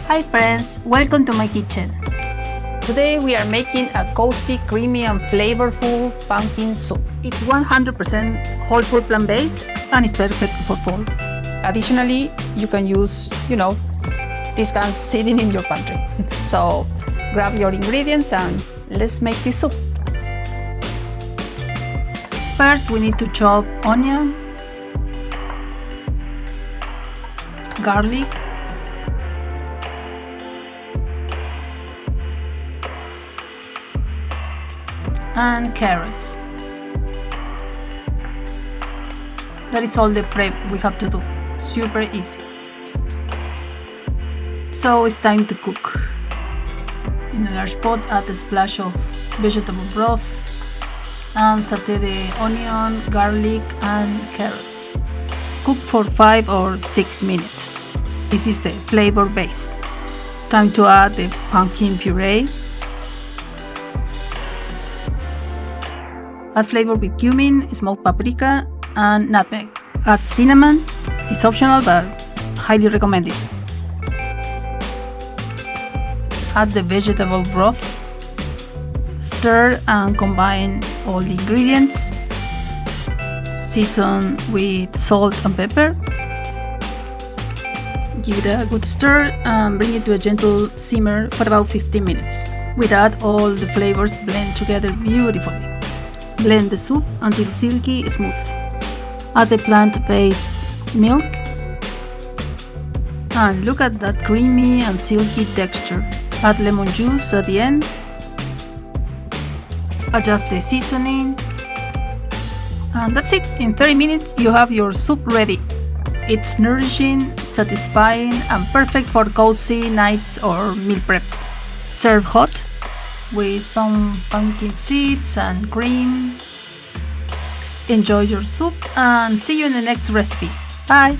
Hi friends, welcome to my kitchen. Today we are making a cozy, creamy and flavorful pumpkin soup. It's 100% whole food plant-based and is perfect for fall. Additionally, you can use, these cans sitting in your pantry. So grab your ingredients and let's make this soup. First we need to chop onion, garlic, and carrots. That is all the prep we have to do. Super easy. So it's time to cook. In a large pot, add a splash of vegetable broth and saute the onion, garlic and carrots. Cook for 5 or 6 minutes. This is the flavor base. Time to add the pumpkin puree. Add flavor with cumin, smoked paprika, and nutmeg. Add cinnamon, it's optional but highly recommended. Add the vegetable broth. Stir and combine all the ingredients. Season with salt and pepper. Give it a good stir and bring it to a gentle simmer for about 15 minutes. With that, all the flavors blend together beautifully. Blend the soup until silky smooth. Add the plant-based milk. And look at that creamy and silky texture. Add lemon juice at the end. Adjust the seasoning. And that's it. In 30 minutes you have your soup ready. It's nourishing, satisfying, and perfect for cozy nights or meal prep. Serve hot with some pumpkin seeds and cream. Enjoy your soup and see you in the next recipe. Bye!